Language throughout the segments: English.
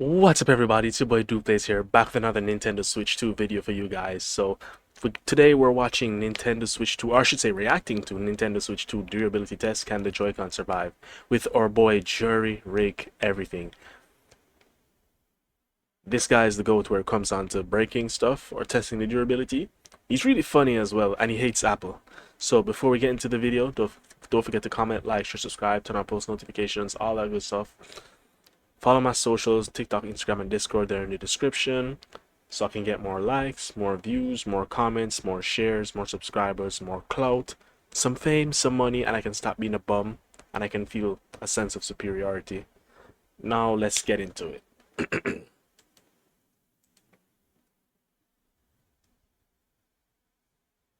What's up everybody, it's your boy Duplays here, back with another Nintendo Switch 2 video for you guys. Today we're watching Nintendo Switch 2, or I should say reacting to Nintendo Switch 2 durability test, can the Joy-Con survive, with our boy Jury Rig Everything. This guy is the GOAT where it comes on to breaking stuff or testing the durability. He's really funny as well, and he hates Apple. So before we get into the video, don't forget to comment, like, share, subscribe, turn on post notifications, all that good stuff. Follow my socials, TikTok, Instagram, and Discord. They're in the description, so I can get more likes, more views, more comments, more shares, more subscribers, more clout, some fame, some money, and I can stop being a bum, and I can feel a sense of superiority. Now let's get into it.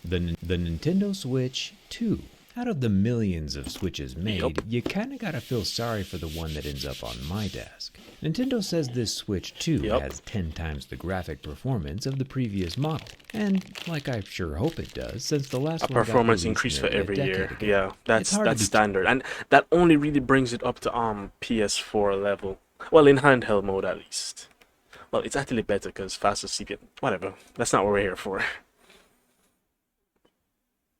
The Nintendo Switch 2. Out of the millions of Switches made, Yup. you kinda gotta feel sorry for the one that ends up on my desk. Nintendo says this Switch 2 Yup. has 10 times the graphic performance of the previous model. And like I sure hope it does, since the last A one got performance released increase for nearly a every decade year. ago. Yeah, It's hard to that's be standard, and that only really brings it up to PS4 level. Well, in handheld mode at least. Well, it's actually better because faster CPU. Whatever. That's not what we're here for.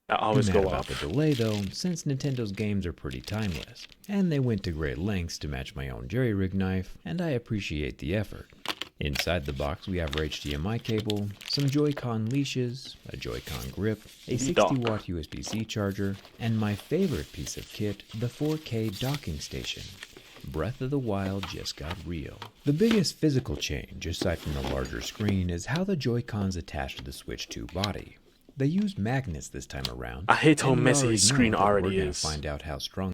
I always mad go about the off. delay though, since Nintendo's games are pretty timeless, and they went to great lengths to match my own jerry-rig knife, and I appreciate the effort. Inside the box we have our HDMI cable, some Joy-Con leashes, a Joy-Con grip, a 60-watt USB-C charger, and my favorite piece of kit, the 4K docking station. Breath of the Wild just got real. The biggest physical change, aside from the larger screen, is how the Joy-Cons attach to the Switch 2 body. They use magnets this time around. I hate how and we messy his know screen that already we're gonna is. find out how strong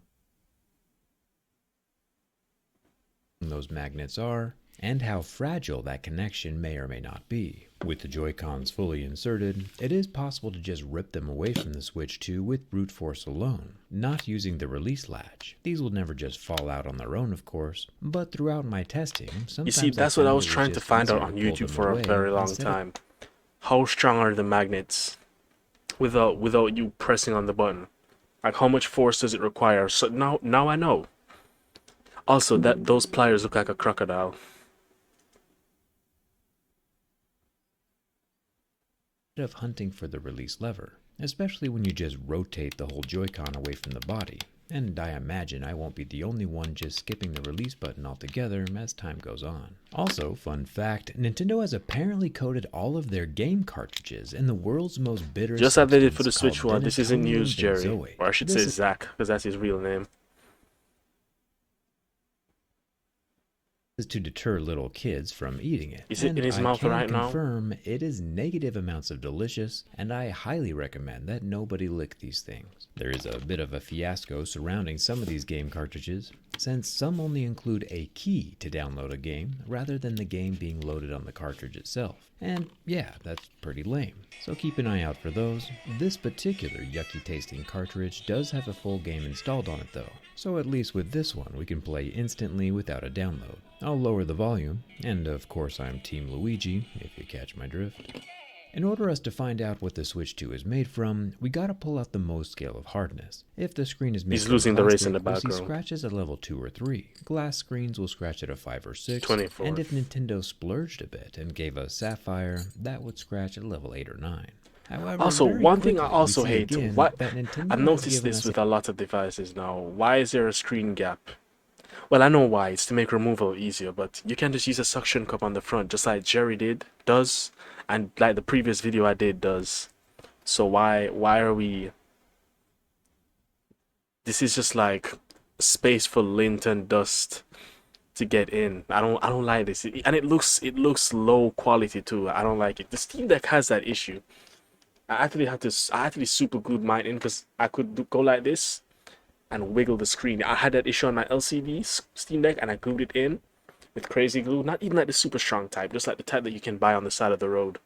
those magnets are and how fragile that connection may or may not be. With the Joy-Cons fully inserted, it is possible to just rip them away from the Switch 2 with brute force alone, not using the release latch. These will never just fall out on their own, of course, but throughout my testing, sometimes You see, I that's what I found was it was trying to just find out easier on to pull YouTube them for a away very long instead of time. How strong are the magnets without you pressing on the button? Like how much force does it require? So now I know. Also, that those pliers look like a crocodile. of hunting for the release lever, especially when you just rotate the whole Joy-Con away from the body. And I imagine I won't be the only one just skipping the release button altogether as time goes on. Also, fun fact, Nintendo has apparently coated all of their game cartridges in the world's most bitter Just as they did for the substance Switch called one. This isn't denatonium news, Jerry. benzoate. Or I should say Zach, because that's his real name. Is to deter little kids from eating it. Is it and in his I mouth can right now? confirm it is negative amounts of delicious, and I highly recommend that nobody lick these things. There is a bit of a fiasco surrounding some of these game cartridges, since some only include a key to download a game rather than the game being loaded on the cartridge itself. And yeah, that's pretty lame. So keep an eye out for those. This particular yucky tasting cartridge does have a full game installed on it though. So at least with this one we can play instantly without a download. I'll lower the volume, and of course I'm Team Luigi, if you catch my drift. In order us to find out what the Switch 2 is made from, we gotta pull out the Mohs scale of hardness. If the screen is made He's from losing the race in plastic, the we'll see background. scratches at level 2 or 3. Glass screens will scratch at a 5 or 6. 24. And if Nintendo splurged a bit and gave us Sapphire, that would scratch at level 8 or 9. However, Also, very one thing I quickly, we also see hate, again what that Nintendo I've has noticed given this us with a lot of devices now. Why is there a screen gap? Well, I know why. It's to make removal easier, but you can just use a suction cup on the front, just like Jerry does, and like the previous video I did does. So why are we? This is just like space for lint and dust to get in. I don't like this, and it looks low quality too. I don't like it. The Steam Deck has that issue. I actually super glued mine in because I could go like this and wiggle the screen. I had that issue on my LCD Steam Deck, and I glued it in with crazy glue. Not even like the super strong type, just like the type that you can buy on the side of the road.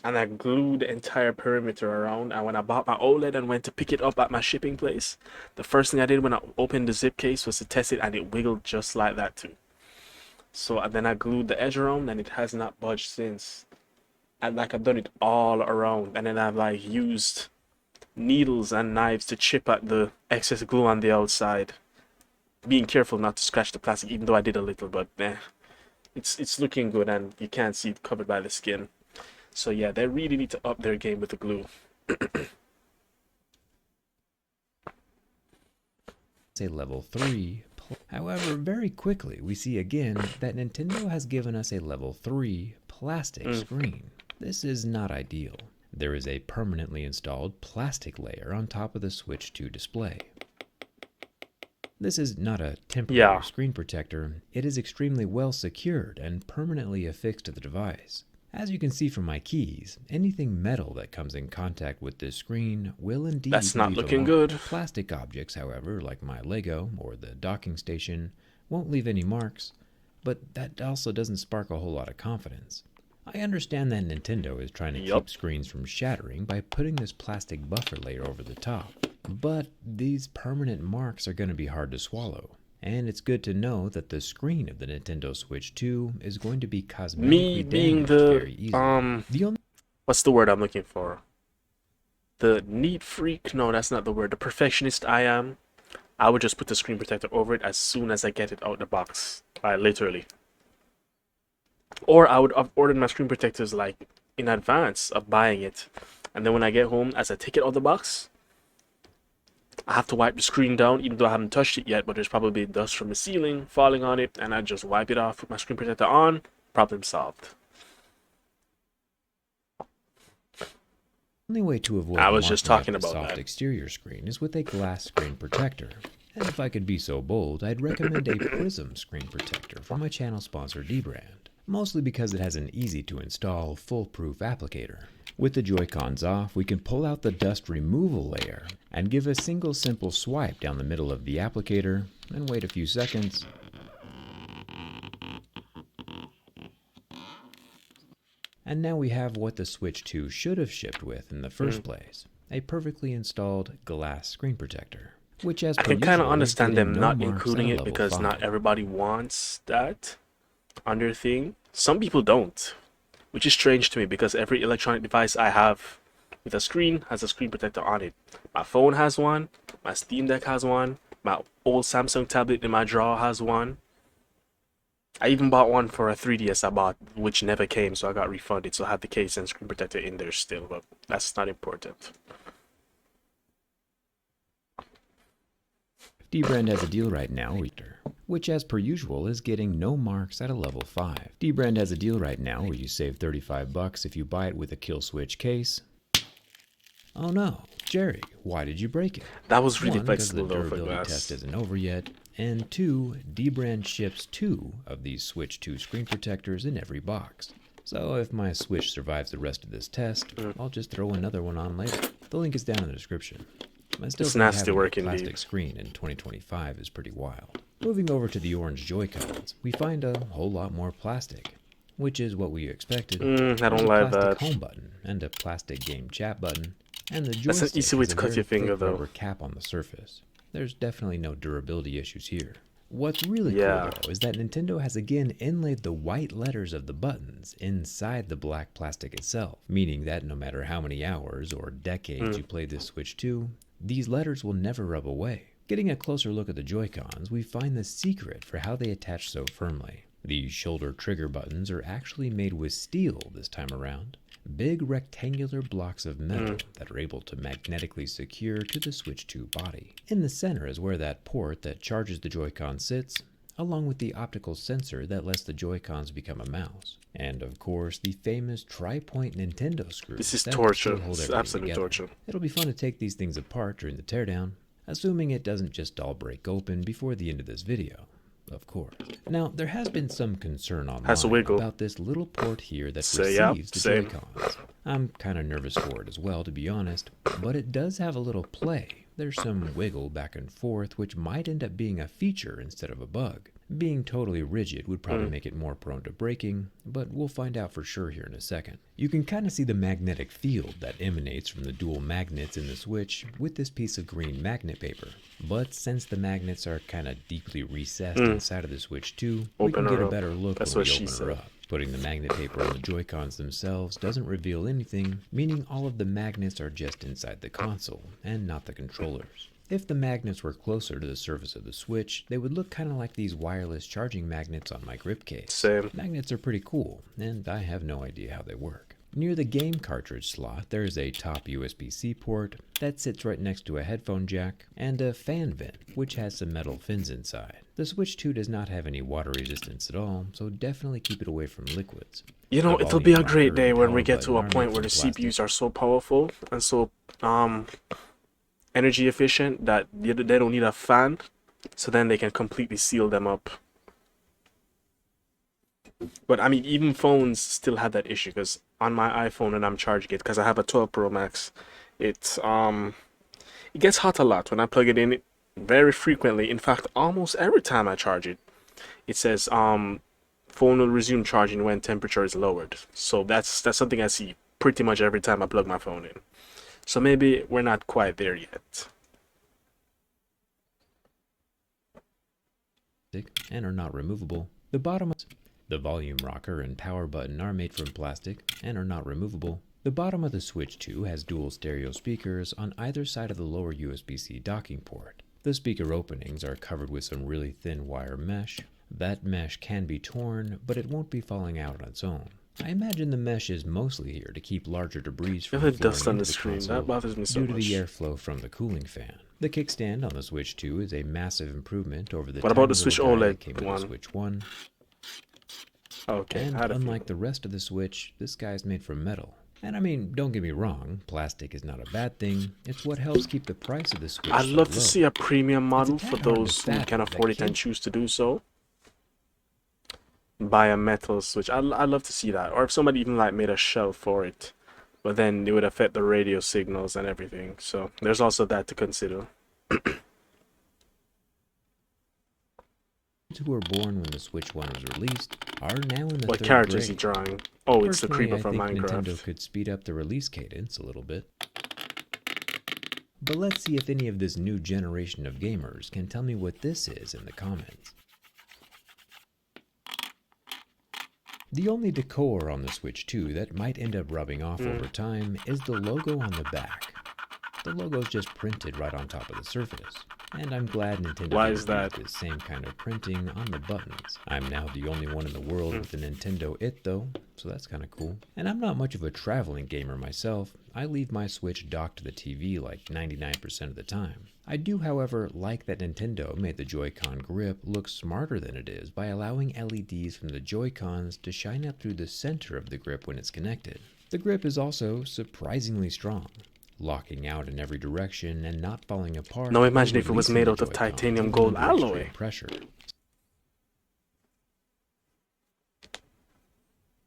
And I glued the entire perimeter around. And when I bought my OLED and went to pick it up at my shipping place, the first thing I did when I opened the zip case was to test it, and it wiggled just like that too. So then I glued the edge around, and it has not budged since. And like I've done it all around, and then I've like used needles and knives to chip at the excess glue on the outside. being careful not to scratch the plastic, even though I did a little, but it's looking good, and you can't see it covered by the skin. So yeah, they really need to up their game with the glue. Say level 3. However, very quickly we see again that Nintendo has given us a level 3 plastic screen. This is not ideal. There is a permanently installed plastic layer on top of the Switch 2 display. This is not a temporary screen protector, it is extremely well secured and permanently affixed to the device. As you can see from my keys, anything metal that comes in contact with this screen will indeed That's not leave a looking mark. good. Plastic objects, however, like my Lego or the docking station, won't leave any marks, but that also doesn't spark a whole lot of confidence. I understand that Nintendo is trying to keep screens from shattering by putting this plastic buffer layer over the top, but these permanent marks are going to be hard to swallow. And it's good to know that the screen of the Nintendo Switch 2 is going to be cosmetically Me being damaged very easily. What's the word I'm looking for? The neat freak? No, that's not the word. The perfectionist I am. I would just put the screen protector over it as soon as I get it out the box. Literally. Or I would have ordered my screen protectors like in advance of buying it. And then when I get home, as I take it out of the box, I have to wipe the screen down, even though I haven't touched it yet, but there's probably dust from the ceiling falling on it, and I just wipe it off, put my screen protector on, problem solved. The only way to avoid I was just talking the about soft that. exterior screen is with a glass screen protector. And if I could be so bold, I'd recommend a Prism screen protector from my channel sponsor Dbrand, mostly because it has an easy to install, foolproof applicator. With the Joy-Cons off, we can pull out the dust removal layer and give a single simple swipe down the middle of the applicator and wait a few seconds. And now we have what the Switch 2 should have shipped with in the first place, a perfectly installed glass screen protector. Which, as I per can kind of usual, is understand getting them no not marks including at a it level because 5. not everybody wants that on their thing. Some people don't, which is strange to me because every electronic device I have with a screen has a screen protector on it. My phone has one, my Steam Deck has one, my old Samsung tablet in my drawer has one. I even bought one for a 3DS I bought, which never came, so I got refunded, so I have the case and screen protector in there still, but that's not important. Dbrand has a deal right now, which as per usual is getting no marks at a level 5. Dbrand has a deal right now where you save $35 if you buy it with a kill switch case. Oh no, Jerry, why did you break it? That was really 1, because flexible the though for durability glass. test isn't over yet, and 2, Dbrand ships 2 of these Switch 2 screen protectors in every box. So if my Switch survives the rest of this test, I'll just throw another one on later. The link is down in the description. I still It's think nasty having work a plastic indeed. screen in 2025 is pretty wild. Moving over to the orange Joy-Cons, we find a whole lot more plastic, which is what we expected. I don't There's a like plastic that. home button and a plastic game chat button, and the That's an joystick easy way has to a cut very your finger, thick though. rubber cap on the surface. There's definitely no durability issues here. What's really Yeah. cool though is that Nintendo has again inlaid the white letters of the buttons inside the black plastic itself, meaning that no matter how many hours or decades you play this Switch 2, these letters will never rub away. Getting a closer look at the Joy-Cons, we find the secret for how they attach so firmly. These shoulder trigger buttons are actually made with steel this time around. Big rectangular blocks of metal that are able to magnetically secure to the Switch 2 body. In the center is where that port that charges the Joy-Con sits, along with the optical sensor that lets the Joy-Cons become a mouse. And of course, the famous tri-point Nintendo screw. This is that torture. still hold It's everything absolute together. torture. It'll be fun to take these things apart during the teardown, assuming it doesn't just all break open before the end of this video. Of course. Now, there has been some concern Has a online wiggle. about this little port here that Say yeah, receives the same. Joy-Cons. I'm kind of nervous for it as well, to be honest, but it does have a little play. There's some wiggle back and forth, which might end up being a feature instead of a bug. Being totally rigid would probably make it more prone to breaking, but we'll find out for sure here in a second. You can kind of see the magnetic field that emanates from the dual magnets in the Switch with this piece of green magnet paper. But since the magnets are kind of deeply recessed inside of the Switch 2, we Open can her get a up. better look That's when what we she open said. her up. Putting the magnet paper on the Joy-Cons themselves doesn't reveal anything, meaning all of the magnets are just inside the console and not the controllers. If the magnets were closer to the surface of the Switch, they would look kind of like these wireless charging magnets on my grip case. Same. Magnets are pretty cool, and I have no idea how they work. Near the game cartridge slot, there is a top USB-C port that sits right next to a headphone jack, and a fan vent, which has some metal fins inside. The Switch 2 does not have any water resistance at all, so definitely keep it away from liquids. You know, The it'll be a volume great rocker day and when power we get to a button are point made where the from CPUs plastic. are so powerful and so energy efficient that they don't need a fan, so then they can completely seal them up. But I mean, even phones still have that issue because on my iPhone when I'm charging it, because I have a 12 Pro Max, it gets hot a lot when I plug it in very frequently. In fact, almost every time I charge it, it says phone will resume charging when temperature is lowered. So that's something I see pretty much every time I plug my phone in. So maybe we're not quite there yet. And are not removable. The volume rocker and power button are made from plastic and are not removable. The bottom of the Switch 2 has dual stereo speakers on either side of the lower USB-C docking port. The speaker openings are covered with some really thin wire mesh. That mesh can be torn, but it won't be falling out on its own. I imagine the mesh is mostly here to keep larger debris from Look at the dust flowing on the into the screen. console That bothers me so due to much. the airflow from the cooling fan. The kickstand on the Switch 2 is a massive improvement over the What about the tiny Switch little guy OLED that came with one? the Switch 1. Okay, And I had a feeling. unlike the rest of the Switch, this guy's made from metal. And I mean, don't get me wrong, plastic is not a bad thing. It's what helps keep the price of the Switch I'd so love to low. see a premium model tad for hard to those who fathom can that afford it and kids- choose to do so. Buy a metal Switch. I'd love to see that. Or if somebody even like made a shell for it, but then it would affect the radio signals and everything. So there's also that to consider. Who were born when the Switch 1 was released are now in the What third character is he grade. drawing? Oh, it's the Personally, creeper I from think Nintendo Minecraft. could speed up the release cadence a little bit. But let's see if any of this new generation of gamers can tell me what this is in the comments. The only decor on the Switch 2 that might end up rubbing off over time is the logo on the back. The logo's just printed right on top of the surface, and I'm glad Nintendo Why didn't is that? use the same kind of printing on the buttons. I'm now the only one in the world with a Nintendo It though, so that's kind of cool. And I'm not much of a traveling gamer myself. I leave my Switch docked to the TV like 99% of the time. I do, however, like that Nintendo made the Joy-Con grip look smarter than it is by allowing LEDs from the Joy-Cons to shine up through the center of the grip when it's connected. The grip is also surprisingly strong, locking out in every direction and not falling apart. Now or imagine if it was releasing made the out of Joy-Cons titanium even gold under extreme alloy. pressure.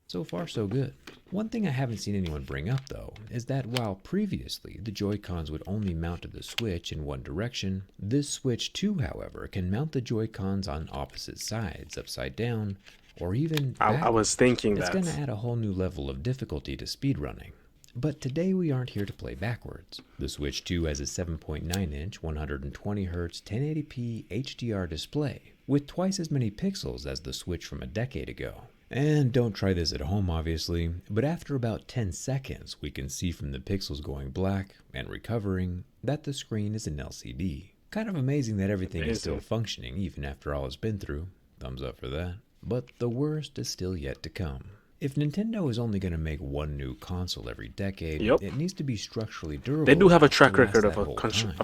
So far, so good. One thing I haven't seen anyone bring up, though, is that while previously the Joy-Cons would only mount to the Switch in one direction, this Switch 2, however, can mount the Joy-Cons on opposite sides, upside down, or even I was thinking It's that. going to add a whole new level of difficulty to speedrunning. But today we aren't here to play backwards. The Switch 2 has a 7.9-inch, 120Hz, 1080p HDR display, with twice as many pixels as the Switch from a decade ago. And don't try this at home, obviously, but after about 10 seconds, we can see from the pixels going black and recovering that the screen is an LCD. Kind of amazing that everything is still Amazing. functioning even after all it's been through. Thumbs up for that. But the worst is still yet to come. If Nintendo is only going to make one new console every decade, Yep. it needs to be structurally durable. They do have a enough to track last record of that whole time.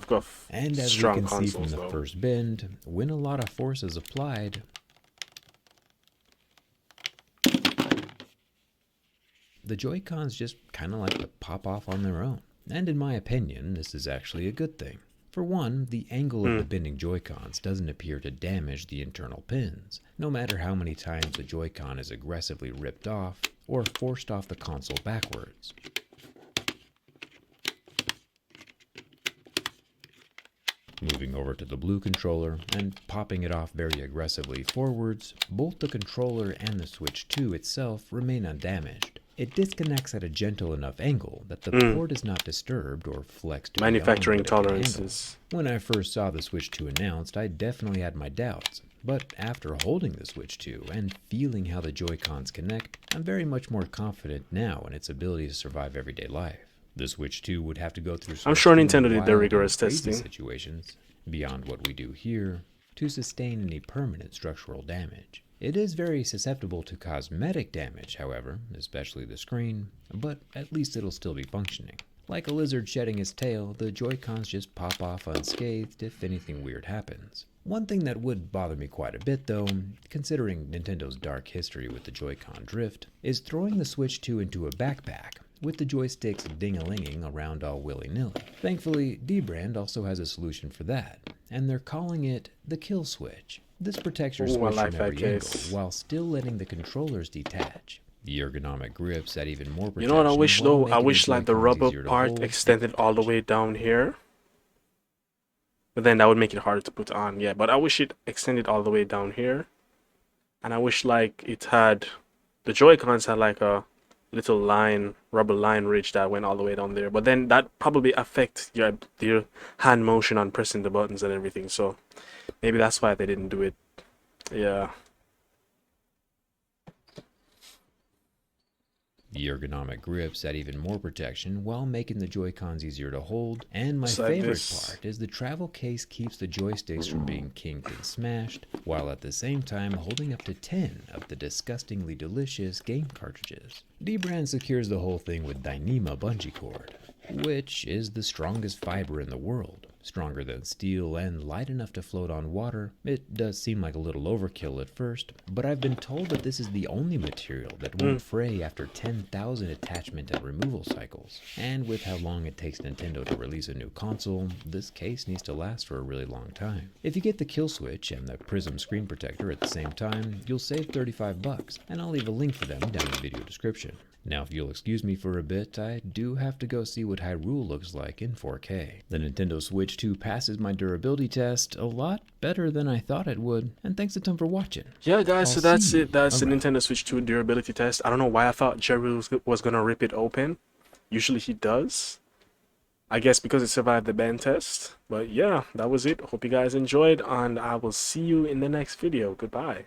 And as we strong can see from consoles, the though. first bend, when a lot of force is applied, the Joy-Cons just kind of like to pop off on their own. And in my opinion, this is actually a good thing. For one, the angle of the bending Joy-Cons doesn't appear to damage the internal pins, no matter how many times the Joy-Con is aggressively ripped off or forced off the console backwards. Moving over to the blue controller and popping it off very aggressively forwards, both the controller and the Switch 2 itself remain undamaged. It disconnects at a gentle enough angle that the port is not disturbed or flexed beyond Manufacturing what it can handle. tolerances. When I first saw the Switch 2 announced, I definitely had my doubts, but after holding the Switch 2 and feeling how the Joy-Cons connect, I'm very much more confident now in its ability to survive everyday life. The Switch 2 would have to go through some I'm sure extremely Nintendo did their wild and rigorous crazy testing. situations beyond what we do here to sustain any permanent structural damage. It is very susceptible to cosmetic damage, however, especially the screen, but at least it'll still be functioning. Like a lizard shedding its tail, the Joy-Cons just pop off unscathed if anything weird happens. One thing that would bother me quite a bit though, considering Nintendo's dark history with the Joy-Con drift, is throwing the Switch 2 into a backpack, with the joysticks ding-a-linging around all willy-nilly. Thankfully, Dbrand also has a solution for that, and they're calling it the Kill Switch. This protects your Ooh, I Switch like from that every angle, case. while still letting the controllers detach. The ergonomic grips add even more protection. You know what I wish while though? I making wish like the Joy-Cons rubber easier to part hold. extended all the way down here. But then that would make it harder to put on. Yeah, but I wish it extended all the way down here. And I wish like it had, the Joy-Cons had like a little line, rubber line ridge that went all the way down there. But then that probably affect your hand motion on pressing the buttons and everything. So maybe that's why they didn't do it. Yeah. The ergonomic grips add even more protection while making the Joy-Cons easier to hold, and my Just like favorite this. part is the travel case keeps the joysticks from being kinked and smashed, while at the same time holding up to 10 of the disgustingly delicious game cartridges. Dbrand secures the whole thing with Dyneema bungee cord, which is the strongest fiber in the world. Stronger than steel and light enough to float on water. It does seem like a little overkill at first, but I've been told that this is the only material that won't fray after 10,000 attachment and removal cycles. And with how long it takes Nintendo to release a new console, this case needs to last for a really long time. If you get the Kill Switch and the Prism screen protector at the same time, you'll save $35, and I'll leave a link for them down in the video description. Now, if you'll excuse me for a bit, I do have to go see what Hyrule looks like in 4K. The Nintendo Switch 2 passes my durability test a lot better than I thought it would, and thanks a ton for watching. Yeah, guys, so I'll that's see you it. That's the around. Nintendo Switch 2 durability test. I don't know why I thought Jerry was gonna rip it open. Usually he does. I guess because it survived the band test. But yeah, that was it. Hope you guys enjoyed, and I will see you in the next video. Goodbye.